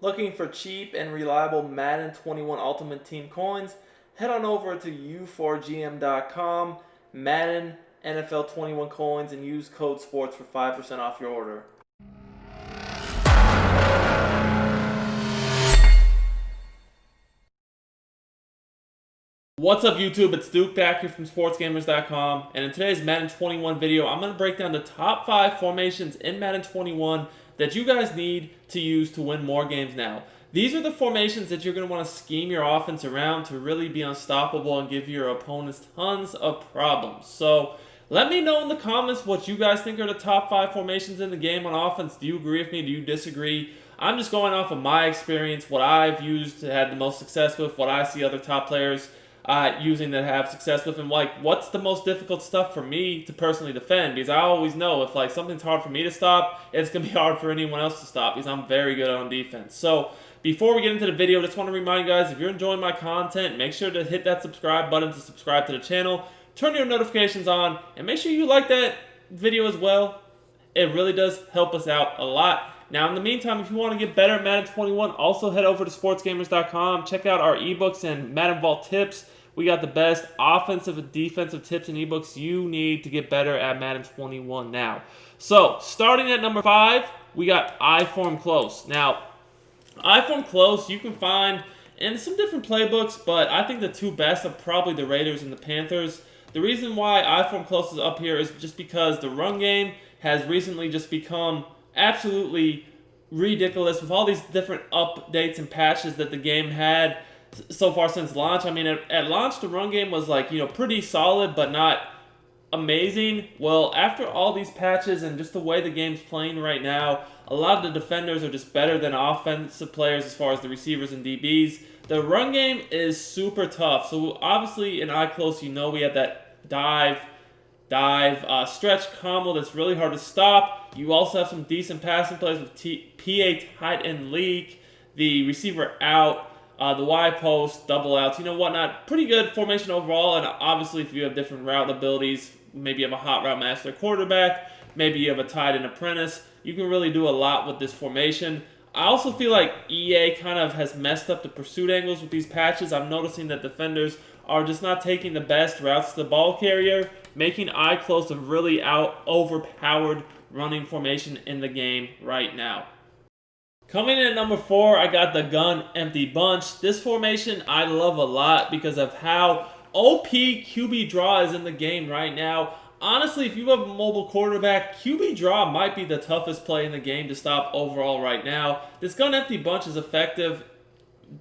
Looking for cheap and reliable Madden 21 Ultimate Team coins? Head on over to u4gm.com, Madden NFL 21 coins, and use code SPORTS for 5% off your order. What's up YouTube, it's Duke back here from sportsgamers.com, and in today's Madden 21 video, I'm going to break down the top 5 formations in Madden 21 that you guys need to use to win more games now. These are the formations that you're going to want to scheme your offense around to really be unstoppable and give your opponents tons of problems. So let me know in the comments what you guys think are the top 5 formations in the game on offense. Do you agree with me? Do you disagree? I'm just going off of my experience, what I've used to have the most success with, what I see other top players using that have success with, and like what's the most difficult stuff for me to personally defend, because I always know if like something's hard for me to stop, it's gonna be hard for anyone else to stop because I'm very good on defense. So before we get into the video, I just want to remind you guys, if you're enjoying my content, make sure to hit that subscribe button to subscribe to the channel, turn your notifications on, and make sure you like that video as well. It really does help us out a lot. Now, in the meantime, if you want to get better at Madden 21, also head over to sportsgamers.com. Check out our ebooks and Madden Vault tips. We got the best offensive and defensive tips and ebooks you need to get better at Madden 21 now. So, starting at number 5, we got I Form Close. Now, I Form Close you can find in some different playbooks, but I think the two best are probably the Raiders and the Panthers. The reason why I Form Close is up here is just because the run game has recently just become absolutely ridiculous with all these different updates and patches that the game had so far since launch. I mean, at launch, the run game was like, pretty solid, but not amazing. Well, after all these patches and just the way the game's playing right now, a lot of the defenders are just better than offensive players as far as the receivers and DBs. The run game is super tough. So obviously in eye close, we have that dive, stretch combo that's really hard to stop. You also have some decent passing plays with PA tight end leak, the receiver out, the Y post, double outs, whatnot. Pretty good formation overall, and obviously if you have different route abilities, maybe you have a hot route master quarterback, maybe you have a tight end apprentice, you can really do a lot with this formation. I also feel like EA kind of has messed up the pursuit angles with these patches. I'm noticing that defenders are just not taking the best routes to the ball carrier, making eye close a really overpowered running formation in the game right now. Coming in at number 4, I got the gun empty bunch. This formation I love a lot because of how OP QB draw is in the game right now. Honestly, if you have a mobile quarterback, QB draw might be the toughest play in the game to stop overall right now. This gun empty bunch is effective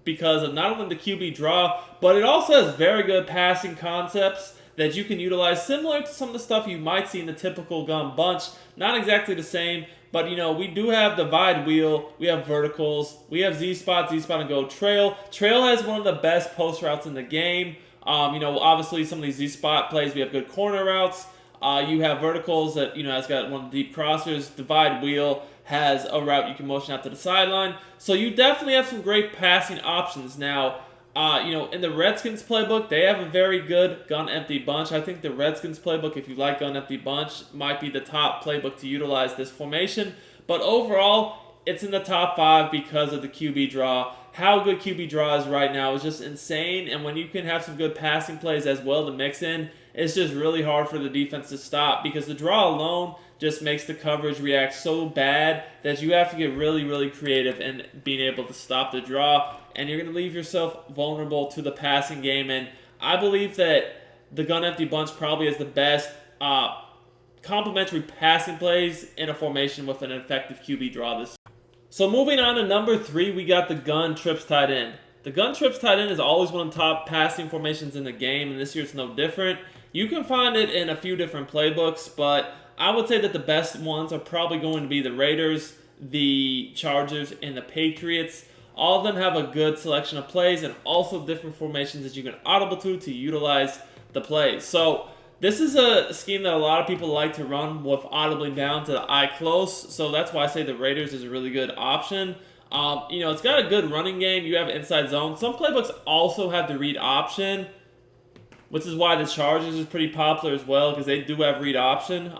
because of not only the QB draw, but it also has very good passing concepts that you can utilize, similar to some of the stuff you might see in the typical gun bunch. Not exactly the same, but we do have divide wheel, we have verticals, we have Z-spot and go trail. Trail has one of the best post routes in the game. Obviously some of these Z-spot plays, we have good corner routes. You have verticals that, has got one of the deep crossers. Divide wheel has a route you can motion out to the sideline. So you definitely have some great passing options. Now, in the Redskins playbook, they have a very good gun empty bunch. I think the Redskins playbook, if you like gun empty bunch, might be the top playbook to utilize this formation. But overall, it's in the top 5 because of the QB draw. How good QB draw is right now is just insane. And when you can have some good passing plays as well to mix in, it's just really hard for the defense to stop because the draw alone just makes the coverage react so bad that you have to get really, really creative in being able to stop the draw, and you're going to leave yourself vulnerable to the passing game. And I believe that the gun empty bunch probably is the best complementary passing plays in a formation with an effective QB draw this. So moving on to number 3, we got the gun trips tight end. The gun trips tight end is always one of the top passing formations in the game, and this year it's no different. You can find it in a few different playbooks, but I would say that the best ones are probably going to be the Raiders, the Chargers, and the Patriots. All of them have a good selection of plays and also different formations that you can audible to utilize the plays. So this is a scheme that a lot of people like to run with audibly down to the eye close. So that's why I say the Raiders is a really good option. It's got a good running game. You have inside zone. Some playbooks also have the read option. which is why the Chargers is pretty popular as well because they do have read option.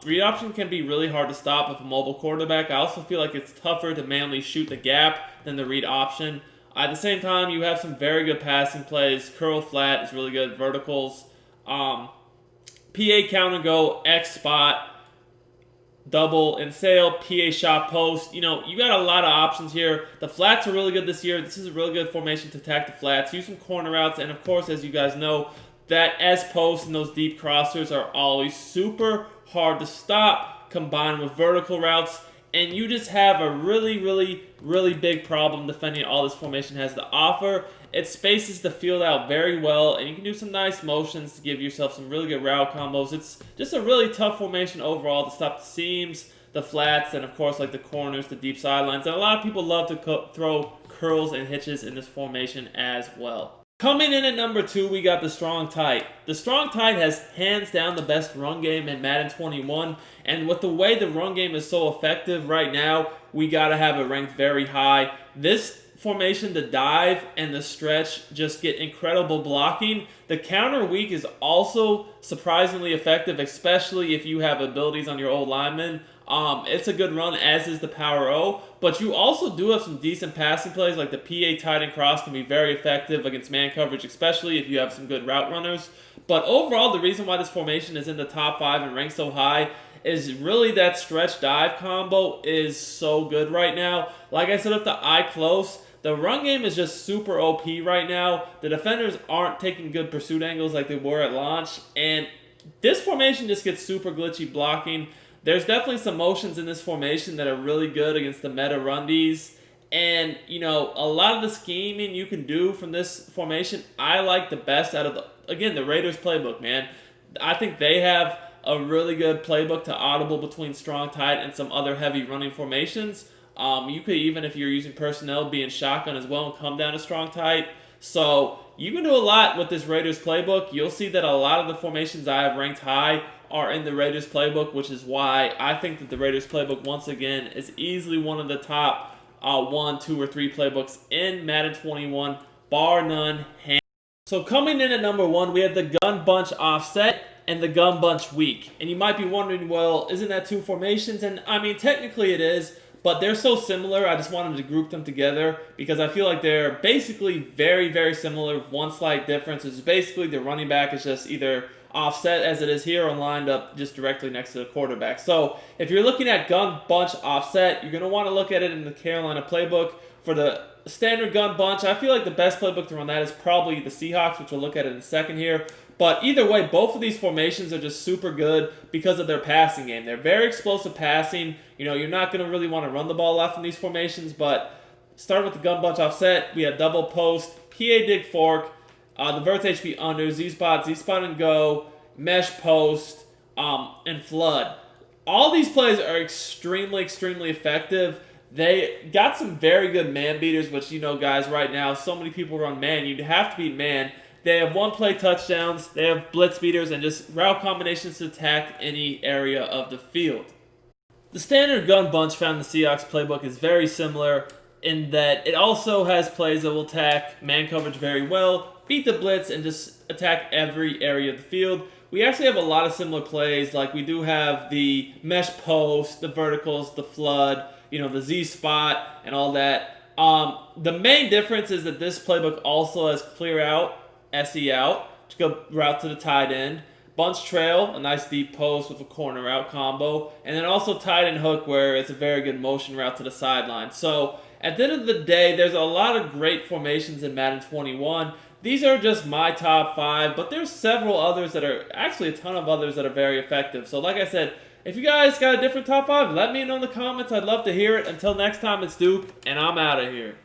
Read option can be really hard to stop with a mobile quarterback. I also feel like it's tougher to manually shoot the gap than the read option. At the same time, you have some very good passing plays. Curl flat is really good. Verticals. PA count and go, X spot, double and sail, PA shot post. You got a lot of options here. The flats are really good this year. This is a really good formation to attack the flats. Use some corner routes, and of course, as you guys know, that S post and those deep crossers are always super hard to stop combined with vertical routes. And you just have a really, really, really big problem defending all this formation has to offer. It spaces the field out very well, and you can do some nice motions to give yourself some really good route combos. It's just a really tough formation overall to stop the seams, the flats, and of course like the corners, the deep sidelines. And a lot of people love to throw curls and hitches in this formation as well. Coming in at number 2, we got the strong tight. The strong tight has hands down the best run game in Madden 21, and with the way the run game is so effective right now, we gotta have it ranked very high. This formation, the dive and the stretch, just get incredible blocking. The counter weak is also surprisingly effective, especially if you have abilities on your old linemen. It's a good run, as is the Power O, but you also do have some decent passing plays, like the PA tight end cross can be very effective against man coverage, especially if you have some good route runners. But overall, the reason why this formation is in the top 5 and ranked so high is really that stretch dive combo is so good right now. Like I said, with the eye close, the run game is just super OP right now. The defenders aren't taking good pursuit angles like they were at launch, and this formation just gets super glitchy blocking. There's definitely some motions in this formation that are really good against the meta rundies. And, a lot of the scheming you can do from this formation, I like the best out of the Raiders playbook, man. I think they have a really good playbook to audible between strong tight and some other heavy running formations. You could, even if you're using personnel, be in shotgun as well and come down to strong tight. So you can do a lot with this Raiders playbook. You'll see that a lot of the formations I have ranked high are in the Raiders playbook, which is why I think that the Raiders playbook, once again, is easily one of the top 1, 2, or 3 playbooks in Madden 21, bar none. So coming in at number 1, we have the gun bunch offset and the gun bunch weak. And you might be wondering, well, isn't that 2 formations? And I mean, technically it is, but they're so similar, I just wanted to group them together because I feel like they're basically very, very similar. One slight difference is basically the running back is just either offset as it is here or lined up just directly next to the quarterback. So if you're looking at gun bunch offset, you're going to want to look at it in the Carolina playbook. For the standard gun bunch, I feel like the best playbook to run that is probably the Seahawks, which we'll look at in a second here. But either way, both of these formations are just super good because of their passing game. They're very explosive passing. You're not going to really want to run the ball off in these formations, but starting with the gun bunch offset, we have double post, PA dig fork, the verts HP under, Z-spot and go, mesh post, and flood. All these plays are extremely, extremely effective. They got some very good man beaters, which, guys, right now, so many people run man. You'd have to beat man. They have one-play touchdowns. They have blitz beaters and just route combinations to attack any area of the field. The standard gun bunch found in the Seahawks playbook is very similar in that it also has plays that will attack man coverage very well, beat the blitz, and just attack every area of the field. We actually have a lot of similar plays. Like we do have the mesh post, the verticals, the flood, the Z spot, and all that. The main difference is that this playbook also has clear out, SE out, to go route to the tight end. Bunch trail, a nice deep post with a corner out combo. And then also tight end hook, where it's a very good motion route to the sideline. So at the end of the day, there's a lot of great formations in Madden 21. These are just my top 5, but there's several others that are, actually a ton of others that are very effective. So like I said, if you guys got a different top 5, let me know in the comments. I'd love to hear it. Until next time, it's Duke, and I'm out of here.